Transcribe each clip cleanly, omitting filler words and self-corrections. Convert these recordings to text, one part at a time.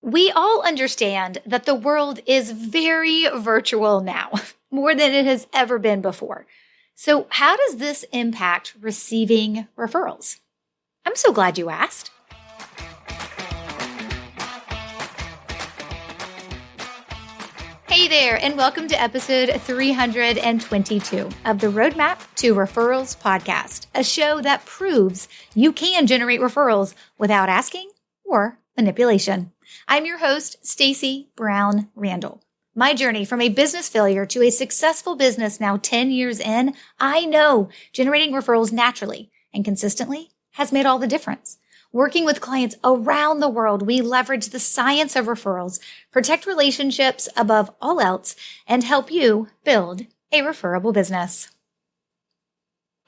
We all understand that the world is very virtual now, more than it has ever been before. So, how does this impact receiving referrals? I'm so glad you asked. Hey there, and welcome to episode 322 of the Roadmap to Referrals podcast, a show that proves you can generate referrals without asking or manipulation. I'm your host, Stacey Brown Randall. My journey from a business failure to a successful business now 10 years in, I know generating referrals naturally and consistently has made all the difference. Working with clients around the world, we leverage the science of referrals, protect relationships above all else, and help you build a referable business.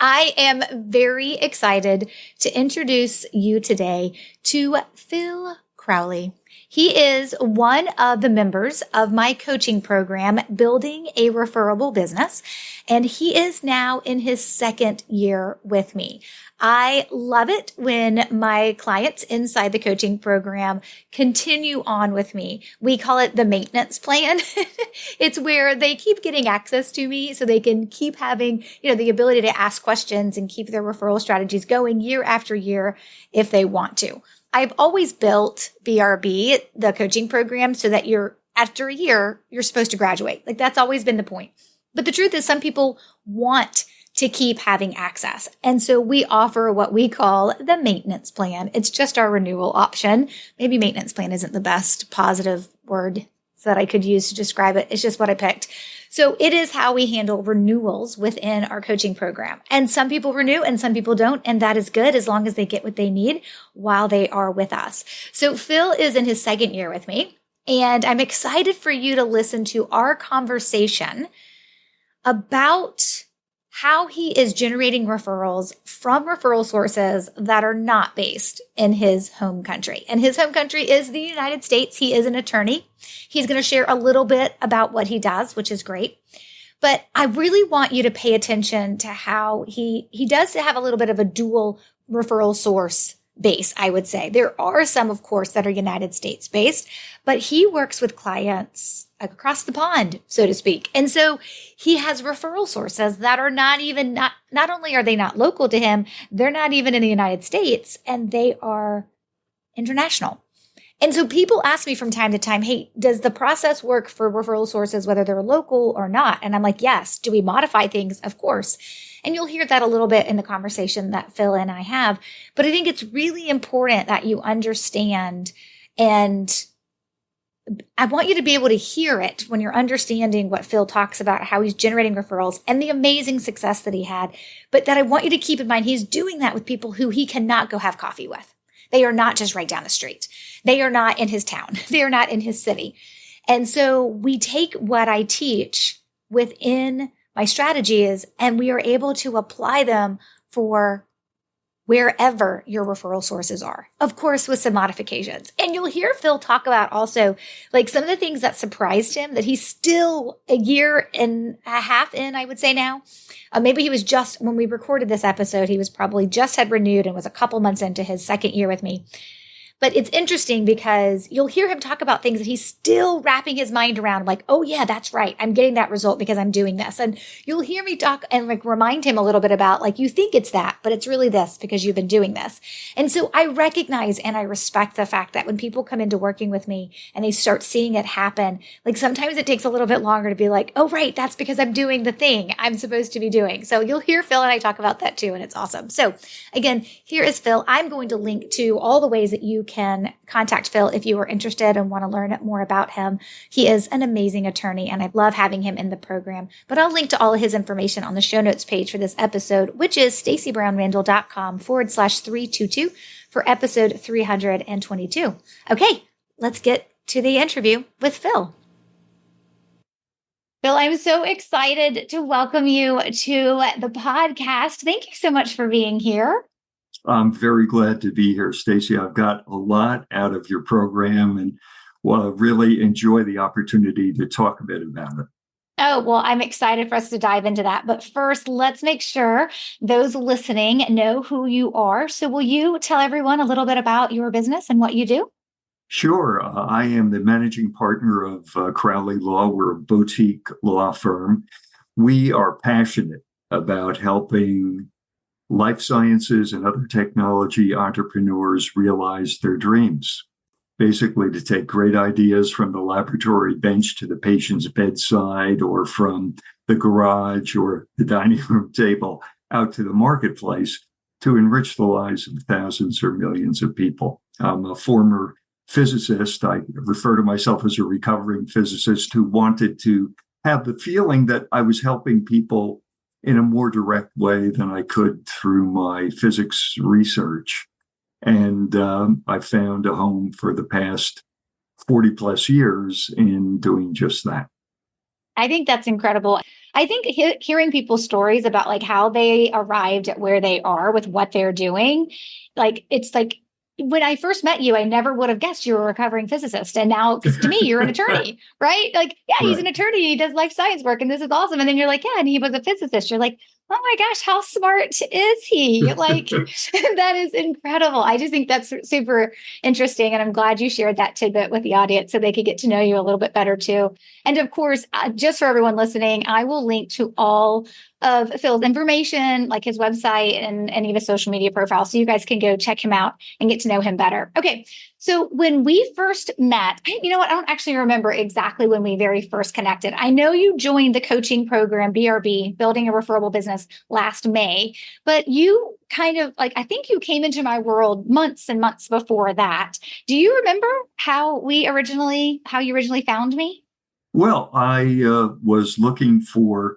I am very excited to introduce you today to Phil Crowley. He is one of the members of my coaching program, Building a Referable Business, and he is now in his second year with me. I love it when my clients inside the coaching program continue on with me. We call it the maintenance plan. It's where they keep getting access to me so they can keep having, the ability to ask questions and keep their referral strategies going year after year if they want to. I've always built BRB, the coaching program, so that after a year, you're supposed to graduate. That's always been the point. But the truth is some people want to keep having access. And so we offer what we call the maintenance plan. It's just our renewal option. Maybe maintenance plan isn't the best positive word that I could use to describe it. It's just what I picked. So it is how we handle renewals within our coaching program. And some people renew and some people don't. And that is good as long as they get what they need while they are with us. So Phil is in his second year with me. And I'm excited for you to listen to our conversation about how he is generating referrals from referral sources that are not based in his home country. And his home country is the United States. He is an attorney. He's going to share a little bit about what he does, which is great. But I really want you to pay attention to how he does have a little bit of a dual referral source base, I would say. There are some, of course, that are United States based, but he works with clients across the pond, so to speak. And so he has referral sources that are not only are they not local to him, they're not even in the United States, and they are international. And so people ask me from time to time, hey, does the process work for referral sources, whether they're local or not? And I'm like, yes. Do we modify things? Of course. And you'll hear that a little bit in the conversation that Phil and I have. But I think it's really important that you understand, and I want you to be able to hear it when you're understanding what Phil talks about, how he's generating referrals and the amazing success that he had. But that I want you to keep in mind, he's doing that with people who he cannot go have coffee with. They are not just right down the street. They are not in his town. They are not in his city. And so we take what I teach within my strategies and we are able to apply them for wherever your referral sources are, of course, with some modifications. And you'll hear Phil talk about also some of the things that surprised him that he's still a year and a half in, I would say now. Maybe he was just, when we recorded this episode, he was probably just had renewed and was a couple months into his second year with me. But it's interesting because you'll hear him talk about things that he's still wrapping his mind around. Like, oh yeah, that's right. I'm getting that result because I'm doing this. And you'll hear me talk and remind him a little bit about you think it's that, but it's really this because you've been doing this. And so I recognize and I respect the fact that when people come into working with me and they start seeing it happen, sometimes it takes a little bit longer to be like, oh, right, that's because I'm doing the thing I'm supposed to be doing. So you'll hear Phil and I talk about that too. And it's awesome. So again, here is Phil. I'm going to link to all the ways that you can contact Phil if you are interested and want to learn more about him. He is an amazing attorney and I love having him in the program. But I'll link to all of his information on the show notes page for this episode, which is staceybrownrandall.com/322 for episode 322. Okay, let's get to the interview with Phil. Phil, I'm so excited to welcome you to the podcast. Thank you so much for being here. I'm very glad to be here, Stacey. I've got a lot out of your program and want to really enjoy the opportunity to talk a bit about it. Oh, well, I'm excited for us to dive into that. But first, let's make sure those listening know who you are. So will you tell everyone a little bit about your business and what you do? Sure. I am the managing partner of Crowley Law. We're a boutique law firm. We are passionate about helping life sciences and other technology entrepreneurs realize their dreams. Basically, to take great ideas from the laboratory bench to the patient's bedside, or from the garage or the dining room table out to the marketplace to enrich the lives of thousands or millions of people. I'm a former physicist. I refer to myself as a recovering physicist who wanted to have the feeling that I was helping people in a more direct way than I could through my physics research. And I found a home for the past 40 plus years in doing just that. I think that's incredible. I think hearing people's stories about like how they arrived at where they are with what they're doing, like it's like when I first met you, I never would have guessed you were a recovering physicist. And now, because to me, you're an attorney, right? Like, yeah, he's Right. an attorney. He does life science work, and this is awesome. And then you're like, yeah, and he was a physicist. You're like, oh my gosh, how smart is he? Like, that is incredible. I just think that's super interesting. And I'm glad you shared that tidbit with the audience so they could get to know you a little bit better too. And of course, just for everyone listening, I will link to all of Phil's information, like his website and any of his social media profiles, so you guys can go check him out and get to know him better. Okay, so when we first met, you know what? I don't actually remember exactly when we very first connected. I know you joined the coaching program, BRB, Building a Referable Business, last May, but you kind of like, I think you came into my world months and months before that. Do you remember how you originally found me? Well, I was looking for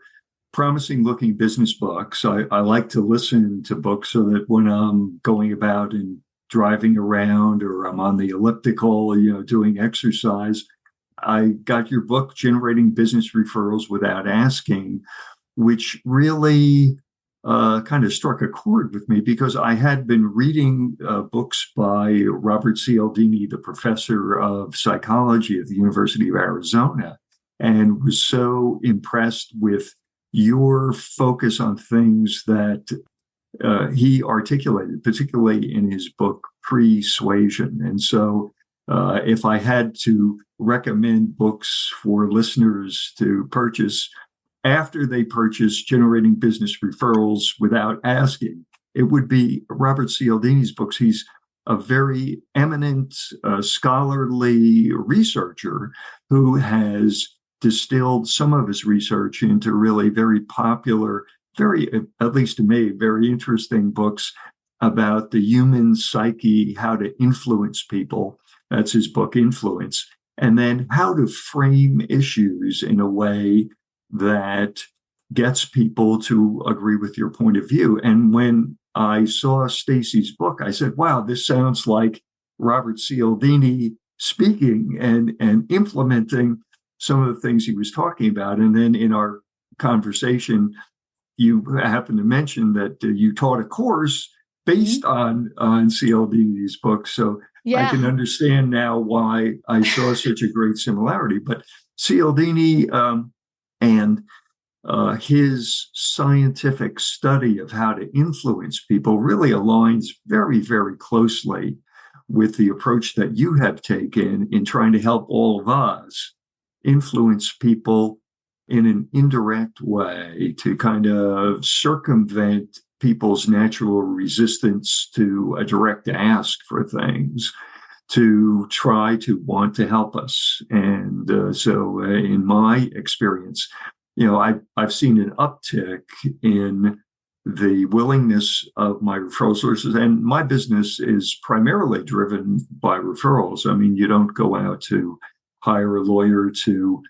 promising looking business books. I like to listen to books so that when I'm going about and driving around, or I'm on the elliptical, doing exercise, I got your book, Generating Business Referrals Without Asking, which really kind of struck a chord with me because I had been reading books by Robert Cialdini, the professor of psychology at the University of Arizona, and was so impressed with your focus on things that he articulated, particularly in his book, Persuasion. And so if I had to recommend books for listeners to purchase after they purchase Generating Business Referrals Without Asking, it would be Robert Cialdini's books. He's a very eminent scholarly researcher who has distilled some of his research into really very popular, very, at least to me, very interesting books about the human psyche, how to influence people. That's his book, Influence. And then how to frame issues in a way that gets people to agree with your point of view. And when I saw Stacy's book, I said, wow, this sounds like Robert Cialdini speaking and implementing some of the things he was talking about. And then in our conversation, you happened to mention that you taught a course based on Cialdini's book. So I can understand now why I saw such a great similarity. But Cialdini and his scientific study of how to influence people really aligns very, very closely with the approach that you have taken in trying to help all of us influence people in an indirect way to kind of circumvent people's natural resistance to a direct ask for things, to try to want to help us. And so in my experience, I've seen an uptick in the willingness of my referral sources, and my business is primarily driven by referrals. I mean, you don't go out to hire a lawyer to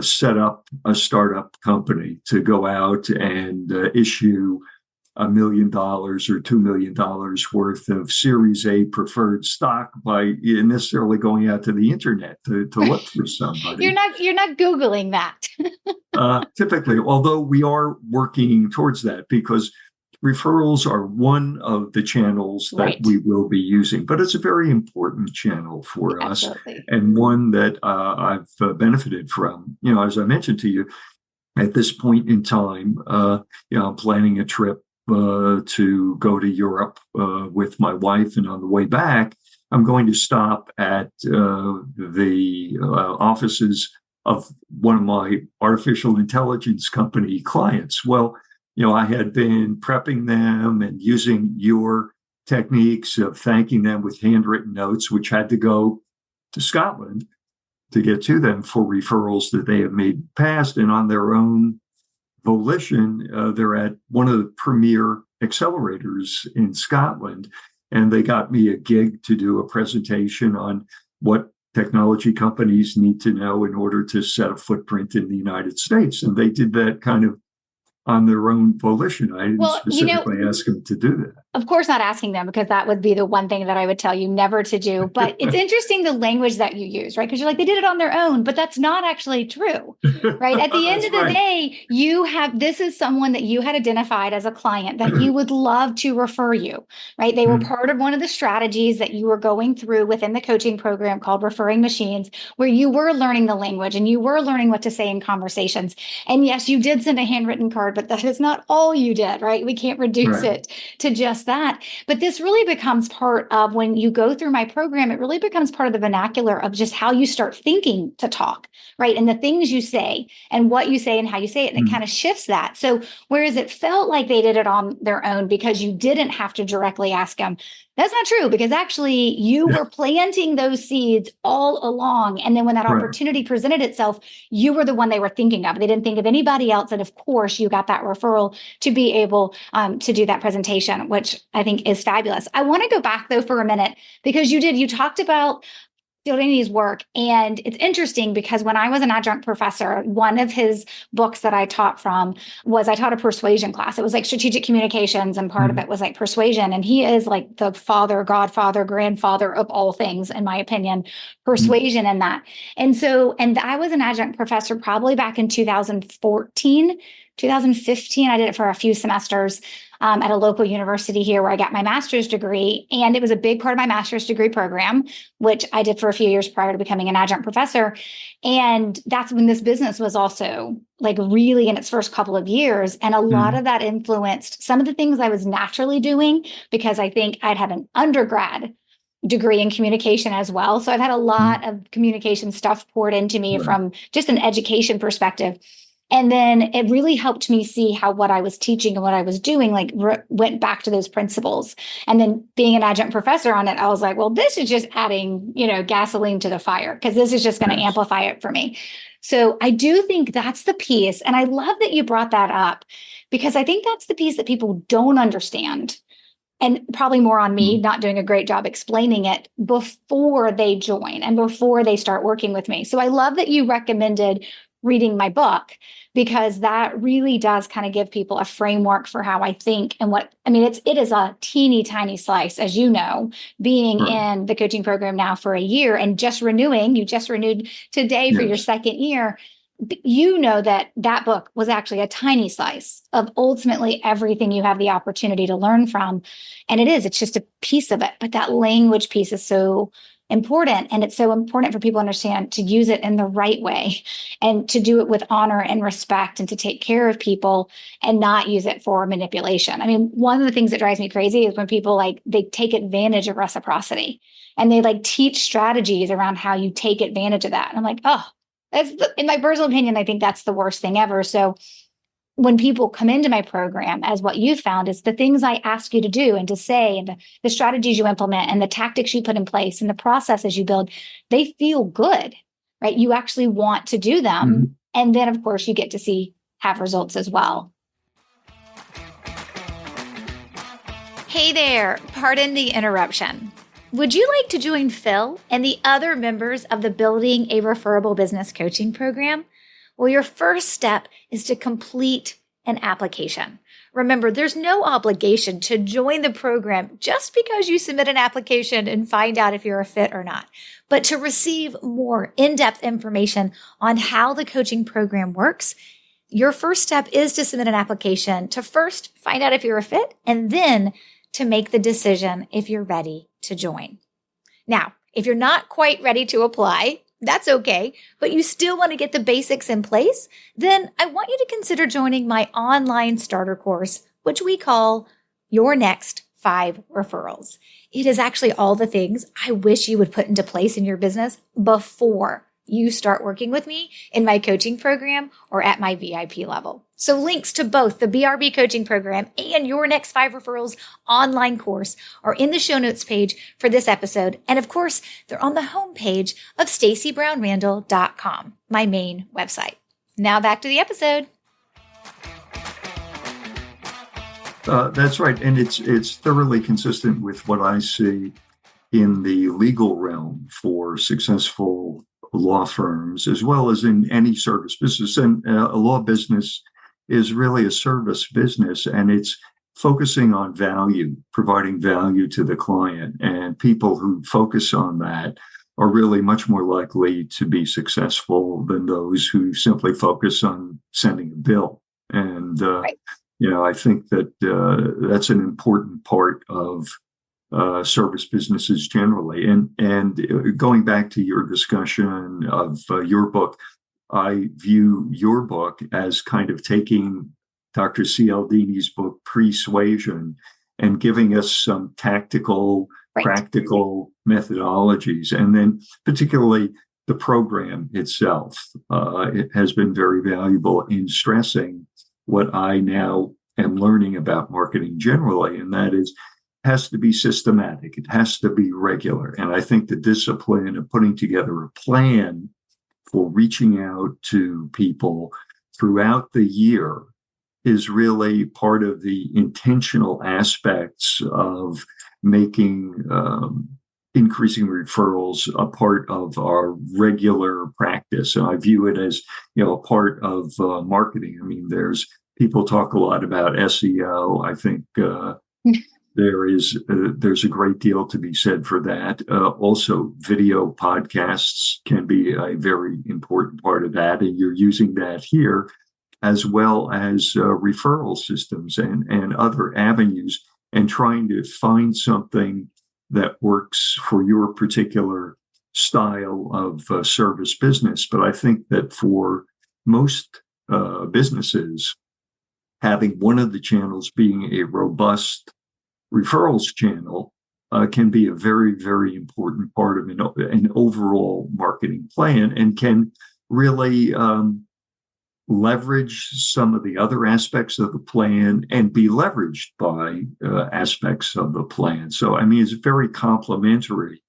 set up a startup company, to go out and issue $1 million or $2 million worth of Series A preferred stock by necessarily going out to the internet to look for somebody. You're not Googling that. Typically, although we are working towards that, because referrals are one of the channels that we will be using, but it's a very important channel for us, and one that I've benefited from. As I mentioned to you, at this point in time, I'm planning a trip to go to Europe with my wife, and on the way back, I'm going to stop at the offices of one of my artificial intelligence company clients. Well, I had been prepping them and using your techniques of thanking them with handwritten notes, which had to go to Scotland to get to them for referrals that they have made past. And on their own volition, they're at one of the premier accelerators in Scotland. And they got me a gig to do a presentation on what technology companies need to know in order to set a footprint in the United States. And they did that kind of on their own volition. I didn't specifically ask them to do that. Of course, not asking them, because that would be the one thing that I would tell you never to do. But it's interesting the language that you use, right? Because you're like, they did it on their own, but that's not actually true, right? At the end of the day, this is someone that you had identified as a client that you would love to refer you, right? They were part of one of the strategies that you were going through within the coaching program called Referring Machines, where you were learning the language and you were learning what to say in conversations. And yes, you did send a handwritten card, but that is not all you did, right? We can't reduce it to just that. But this really becomes part of, when you go through my program, it really becomes part of the vernacular of just how you start thinking to talk, right? And the things you say and what you say and how you say it. And it kind of shifts that. So whereas it felt like they did it on their own because you didn't have to directly ask them, that's not true, because actually you were planting those seeds all along. And then when that opportunity presented itself, you were the one they were thinking of. They didn't think of anybody else. And of course, you got that referral to be able to do that presentation, which I think is fabulous. I want to go back, though, for a minute, because you talked about Cialdini's work. And it's interesting because when I was an adjunct professor, one of his books that I taught from I taught a persuasion class. It was like strategic communications, and part of it was like persuasion. And he is like the father, godfather, grandfather of all things, in my opinion, persuasion in that. And I was an adjunct professor probably back in 2014, 2015. I did it for a few semesters at a local university here where I got my master's degree. And it was a big part of my master's degree program, which I did for a few years prior to becoming an adjunct professor. And that's when this business was also like really in its first couple of years. And a lot of that influenced some of the things I was naturally doing, because I think I'd had an undergrad degree in communication as well. So I've had a lot of communication stuff poured into me from just an education perspective. And then it really helped me see how what I was teaching and what I was doing, went back to those principles. And then being an adjunct professor on it, I was like, well, this is just adding, gasoline to the fire, because this is just going to amplify it for me. So I do think that's the piece. And I love that you brought that up, because I think that's the piece that people don't understand. And probably more on me not doing a great job explaining it before they join and before they start working with me. So I love that you recommended reading my book, because that really does kind of give people a framework for how I think and it is a teeny tiny slice, as you know, being in the coaching program now for a year and you just renewed today for your second year. You know that book was actually a tiny slice of ultimately everything you have the opportunity to learn from. And it's just a piece of it. But that language piece is so important. And it's so important for people to understand, to use it in the right way and to do it with honor and respect and to take care of people and not use it for manipulation. I mean, one of the things that drives me crazy is when people they take advantage of reciprocity and they teach strategies around how you take advantage of that. And I'm like, in my personal opinion, I think that's the worst thing ever. So when people come into my program, as what you found is the things I ask you to do and to say, and the strategies you implement and the tactics you put in place and the processes you build, they feel good, right? You actually want to do them. And then, of course, you get to have results as well. Hey there, pardon the interruption. Would you like to join Phil and the other members of the Building a Referable Business coaching program? Well, your first step is to complete an application. Remember, there's no obligation to join the program just because you submit an application and find out if you're a fit or not. But to receive more in-depth information on how the coaching program works, your first step is to submit an application to first find out if you're a fit and then to make the decision if you're ready to join. Now, if you're not quite ready to apply, that's okay, but you still want to get the basics in place, then I want you to consider joining my online starter course, which we call Your Next 5 referrals. It is actually all the things I wish you would put into place in your business before you start working with me in my coaching program or at my VIP level. So links to both the BRB coaching program and your next 5 referrals online course are in the show notes page for this episode. And of course, they're on the homepage of StaceyBrownRandall.com, my main website. Now back to the episode. That's right. And it's thoroughly consistent with what I see in the legal realm for successful law firms, as well as in any service business. And a law business is really a service business, and it's focusing on value, providing value to the client. And people who focus on that are really much more likely to be successful than those who simply focus on sending a bill. And, Right. I think that that's an important part of service businesses generally. And going back to your discussion of your book, I view your book as kind of taking Dr. Cialdini's book, Persuasion, and giving us some tactical, Right. practical methodologies. And then particularly the program itself, it has been very valuable in stressing what I now am learning about marketing generally, and that is, has to be systematic. It has to be regular. And I think the discipline of putting together a plan for reaching out to people throughout the year is really part of the intentional aspects of making increasing referrals a part of our regular practice. And I view it as, a part of marketing. I mean, people talk a lot about SEO. I think there's a great deal to be said for that. Also, video podcasts can be a very important part of that, and you're using that here, as well as referral systems and other avenues, and trying to find something that works for your particular style of service business. But I think that for most businesses, having one of the channels being a robust referrals channel can be a very, very important part of an overall marketing plan, and can really leverage some of the other aspects of the plan and be leveraged by aspects of the plan. So, I mean, it's very complementary,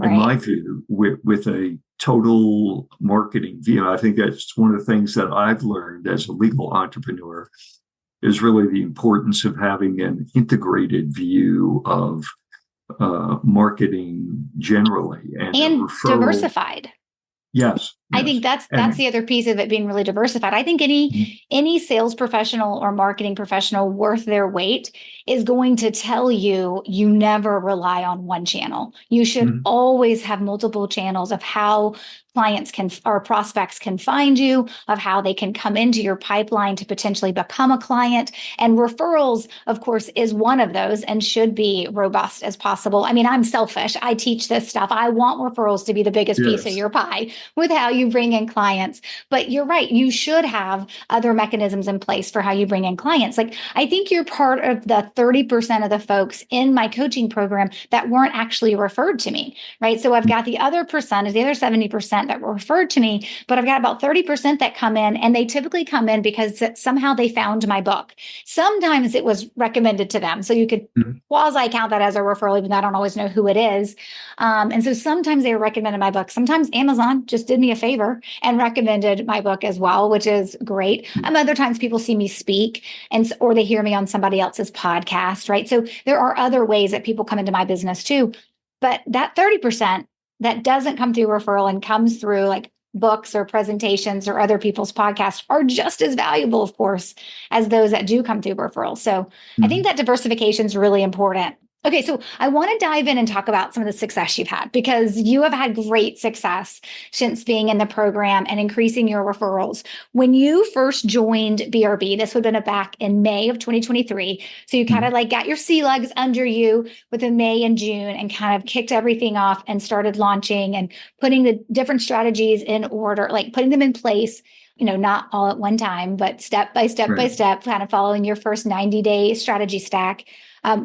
in my view, with a total marketing view. I think that's one of the things that I've learned as a legal entrepreneur, is really the importance of having an integrated view of marketing generally and diversified. Yes. I think that's the other piece of it, being really diversified. I think any sales professional or marketing professional worth their weight is going to tell you never rely on one channel. You should always have multiple channels of how clients or prospects can find you, of how they can come into your pipeline to potentially become a client. And referrals, of course, is one of those, and should be robust as possible. I mean, I'm selfish. I teach this stuff. I want referrals to be the biggest piece of your pie with how you bring in clients. But you're right. You should have other mechanisms in place for how you bring in clients. Like, I think you're part of the 30% of the folks in my coaching program that weren't actually referred to me, right? So I've got the other percent, is the other 70% that were referred to me, but I've got about 30% that come in, and they typically come in because somehow they found my book. Sometimes it was recommended to them. So you could quasi count that as a referral, even though I don't always know who it is. And so sometimes they recommended my book. Sometimes Amazon just did me a favor and recommended my book as well, which is great. Other times people see me speak, or they hear me on somebody else's podcast, right? So there are other ways that people come into my business too. But that 30% that doesn't come through referral and comes through like books or presentations or other people's podcasts are just as valuable, of course, as those that do come through referral. So I think that diversification is really important. Okay, so I want to dive in and talk about some of the success you've had, because you have had great success since being in the program and increasing your referrals. When you first joined BRB, this would have been back in May of 2023. So you kind of like got your sea legs under you within May and June, and kind of kicked everything off and started launching and putting the different strategies in order, like putting them in place, not all at one time, but step by step by step, kind of following your first 90-day strategy stack.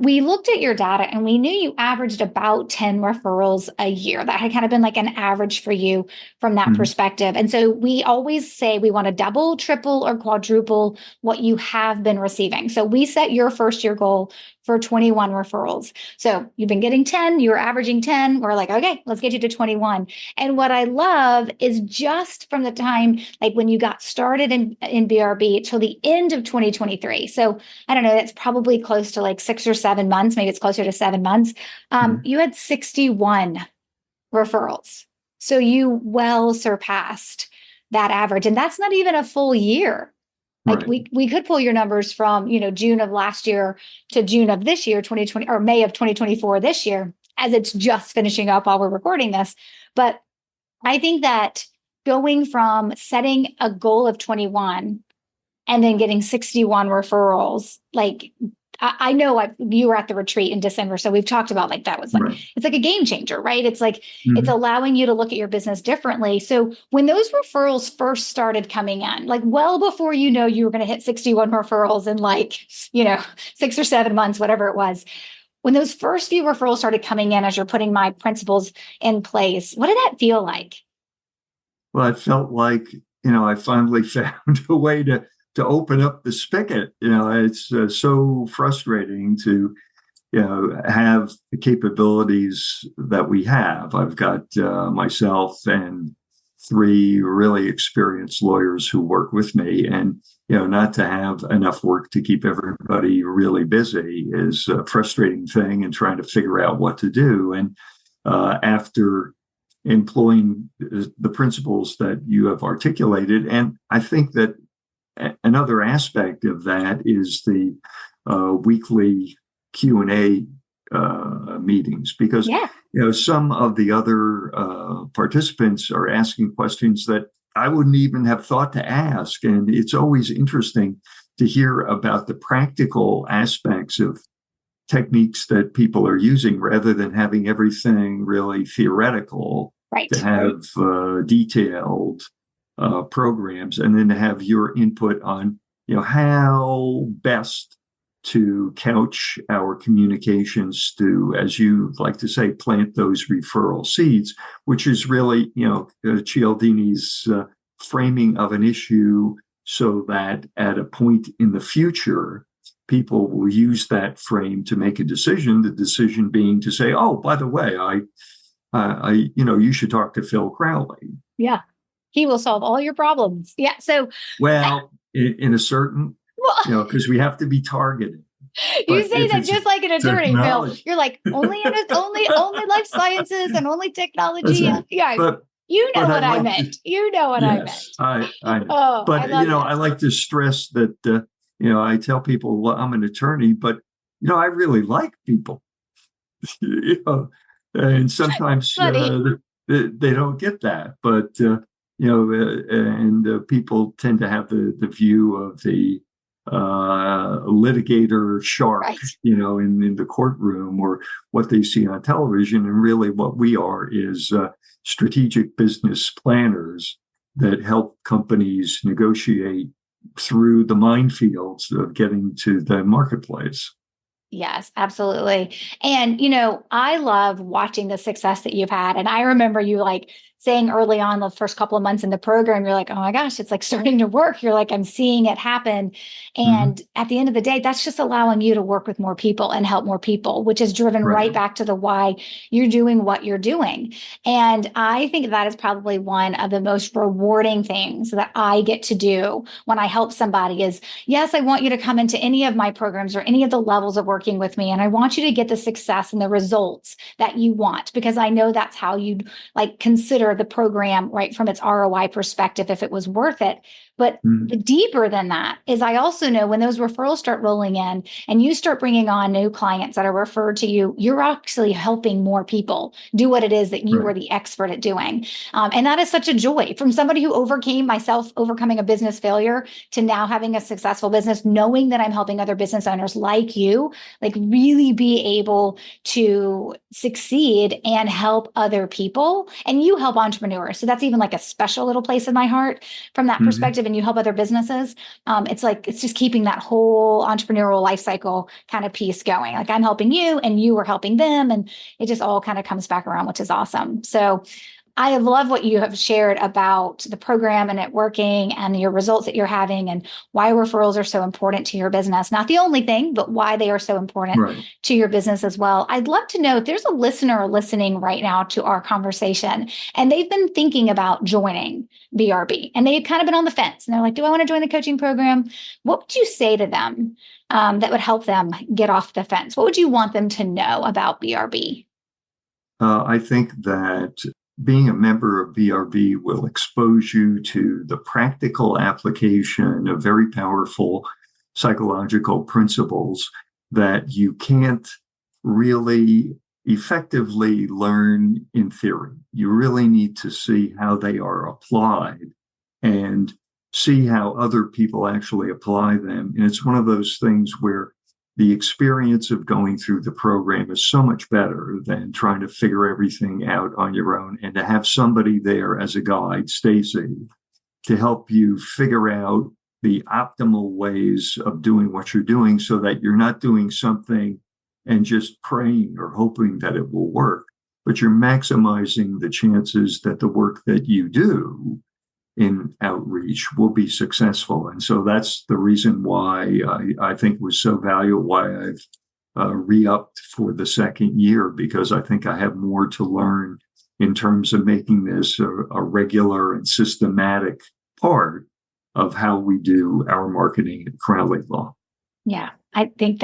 We looked at your data and we knew you averaged about 10 referrals a year. That had kind of been like an average for you from that Mhm. perspective. And so we always say we want to double, triple, or quadruple what you have been receiving. So we set your first year goal for 21 referrals. So you've been getting 10, you were averaging 10. We're like, okay, let's get you to 21. And what I love is just from the time, like when you got started in BRB till the end of 2023. So I don't know, that's probably close to like 6 or 7 months. Maybe it's closer to 7 months. Mhm. You had 61 referrals. So you well surpassed that average. And that's not even a full year. Like Right. we could pull your numbers from, June of last year to June of this year, 2020, or May of 2024 this year, as it's just finishing up while we're recording this. But I think that going from setting a goal of 21 and then getting 61 referrals, like I know you were at the retreat in December, so we've talked about like that was like Right. it's like a game changer, right? It's like it's Mhm. allowing you to look at your business differently. So when those referrals first started coming in, like well before you were going to hit 61 referrals in like 6 or 7 months, whatever it was, when those first few referrals started coming in as you're putting my principles in place, what did that feel like? Well, it felt like, I finally found a way to open up the spigot. It's so frustrating to, have the capabilities that we have. I've got myself and three really experienced lawyers who work with me, and not to have enough work to keep everybody really busy is a frustrating thing, and trying to figure out what to do. And after employing the principles that you have articulated, and I think that another aspect of that is the weekly Q&A meetings, because Yeah. some of the other participants are asking questions that I wouldn't even have thought to ask, and it's always interesting to hear about the practical aspects of techniques that people are using, rather than having everything really theoretical, Right. to have detailed programs, and then to have your input on how best to couch our communications to, as you like to say, plant those referral seeds, which is really Cialdini's framing of an issue, so that at a point in the future people will use that frame to make a decision. The decision being to say, "Oh, by the way, you should talk to Phil Crowley." Yeah. He will solve all your problems. Yeah. So, Well, in a certain, well, because we have to be targeted. you But say if that it's just like an attorney, Phil. technology, You're like only life sciences and only that's technology. it. Yeah. But You know but I what I like to, meant. You know what I yes, meent. I know. Oh, I But love I that. like to stress that I tell people, well, I'm an attorney, but I really like people. you know, and sometimes Buddy. they don't get that. But and people tend to have the view of the litigator shark, Right. in the courtroom, or what they see on television. And really, what we are is strategic business planners that help companies negotiate through the minefields of getting to the marketplace. Yes, absolutely. And, I love watching the success that you've had. And I remember you like saying early on the first couple of months in the program, you're like, oh my gosh, it's like starting to work. You're like, I'm seeing it happen. Mm-hmm. And at the end of the day, that's just allowing you to work with more people and help more people, which is driven Right. right back to the why you're doing what you're doing. And I think that is probably one of the most rewarding things that I get to do when I help somebody is, yes, I want you to come into any of my programs or any of the levels of working with me. And I want you to get the success and the results that you want, because I know that's how you'd like consider the program right from its ROI perspective, if it was worth it. But Mm-hmm. the deeper than that is I also know when those referrals start rolling in and you start bringing on new clients that are referred to you, you're actually helping more people do what it is that you Right. were the expert at doing. And that is such a joy from somebody who overcoming a business failure to now having a successful business, knowing that I'm helping other business owners like you, like really be able to succeed and help other people. And you help help entrepreneurs. So that's even like a special little place in my heart from that perspective. And you help other businesses. It's just keeping that whole entrepreneurial life cycle kind of piece going. Like I'm helping you and you are helping them. And it just all kind of comes back around, which is awesome. So I have loved what you have shared about the program and it working and your results that you're having and why referrals are so important to your business. Not the only thing, but why they are so important to your business as well. I'd love to know if there's a listener listening right now to our conversation and they've been thinking about joining BRB and they've kind of been on the fence and they're like, do I want to join the coaching program? What would you say to them that would help them get off the fence? What would you want them to know about BRB? I think that being a member of BRB will expose you to the practical application of very powerful psychological principles that you can't really effectively learn in theory. You really need to see how they are applied and see how other people actually apply them. And it's one of those things where the experience of going through the program is so much better than trying to figure everything out on your own, and to have somebody there as a guide, Stacy, to help you figure out the optimal ways of doing what you're doing so that you're not doing something and just praying or hoping that it will work, but you're maximizing the chances that the work that you do in outreach will be successful. And so that's the reason why I think it was so valuable, why I've re-upped for the second year, because I think I have more to learn in terms of making this a regular and systematic part of how we do our marketing at Crowley Law. Yeah, I think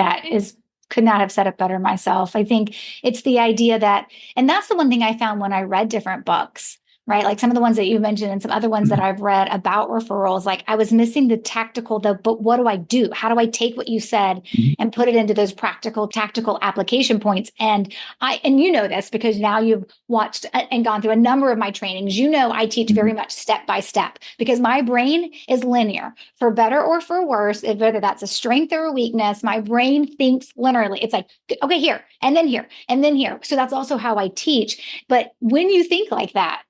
could not have said it better myself. I think it's the idea that, and that's the one thing I found when I read different books, right? Like some of the ones that you mentioned and some other ones that I've read about referrals, like I was missing the tactical, but what do I do? How do I take what you said and put it into those practical, tactical application points? And you know this because now you've watched and gone through a number of my trainings. You know, I teach very much step by step because my brain is linear, for better or for worse, whether that's a strength or a weakness. My brain thinks linearly. It's like, okay, here, and then here, and then here. So that's also how I teach. But when you think like that,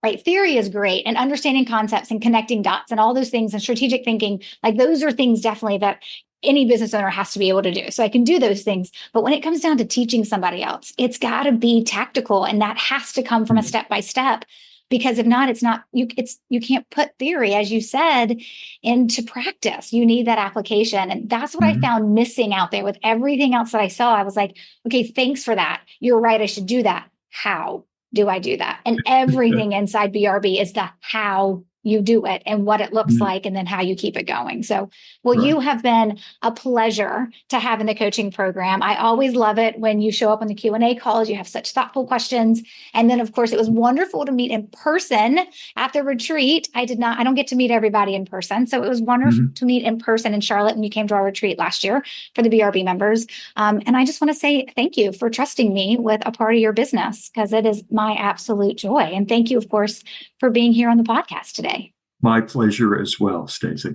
right? Theory is great, and understanding concepts and connecting dots and all those things and strategic thinking, like those are things definitely that any business owner has to be able to do. So I can do those things. But when it comes down to teaching somebody else, it's got to be tactical, and that has to come from a step by step. Because if not, you can't put theory, as you said, into practice. You need that application. And that's what I found missing out there with everything else that I saw. I was like, okay, thanks for that. You're right. I should do that. How do I do that? And everything inside BRB is the how you do it and what it looks like, and then how you keep it going. So, you have been a pleasure to have in the coaching program. I always love it when you show up on the Q&A calls. You have such thoughtful questions. And then, of course, it was wonderful to meet in person at the retreat. I don't get to meet everybody in person. So it was wonderful to meet in person in Charlotte when you came to our retreat last year for the BRB members. And I just want to say thank you for trusting me with a part of your business, because it is my absolute joy. And thank you, of course, for being here on the podcast today. My pleasure as well, Stacey.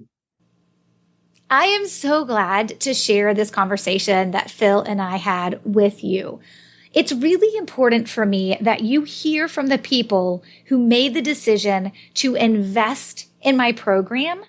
I am so glad to share this conversation that Phil and I had with you. It's really important for me that you hear from the people who made the decision to invest in my program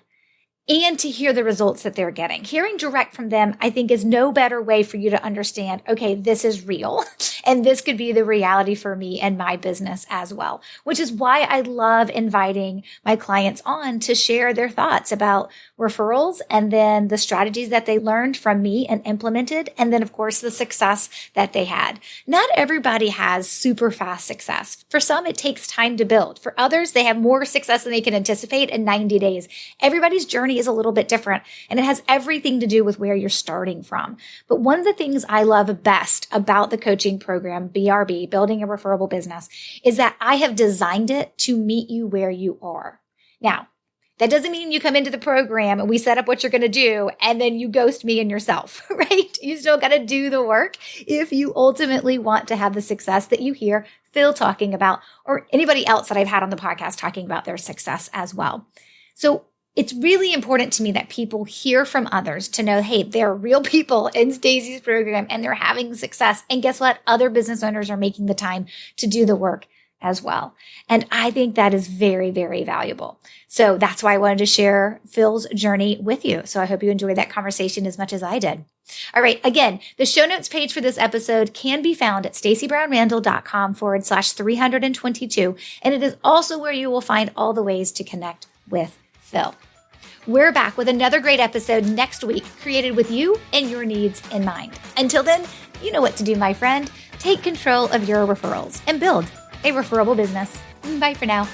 and to hear the results that they're getting. Hearing direct from them, I think, is no better way for you to understand, okay, this is real, and this could be the reality for me and my business as well, which is why I love inviting my clients on to share their thoughts about referrals and then the strategies that they learned from me and implemented, and then, of course, the success that they had. Not everybody has super fast success. For some, it takes time to build. For others, they have more success than they can anticipate in 90 days. Everybody's journey is a little bit different, and it has everything to do with where you're starting from. But one of the things I love best about the coaching program, BRB, Building a Referable Business, is that I have designed it to meet you where you are. Now, that doesn't mean you come into the program and we set up what you're going to do and then you ghost me and yourself, right? You still got to do the work if you ultimately want to have the success that you hear Phil talking about, or anybody else that I've had on the podcast talking about their success as well. So it's really important to me that people hear from others to know, hey, there are real people in Stacey's program and they're having success. And guess what? Other business owners are making the time to do the work as well. And I think that is very, very valuable. So that's why I wanted to share Phil's journey with you. So I hope you enjoyed that conversation as much as I did. All right. Again, the show notes page for this episode can be found at stacybrownrandall.com/322. And it is also where you will find all the ways to connect with Phil. We're back with another great episode next week, created with you and your needs in mind. Until then, you know what to do, my friend. Take control of your referrals and build a referable business. Bye for now.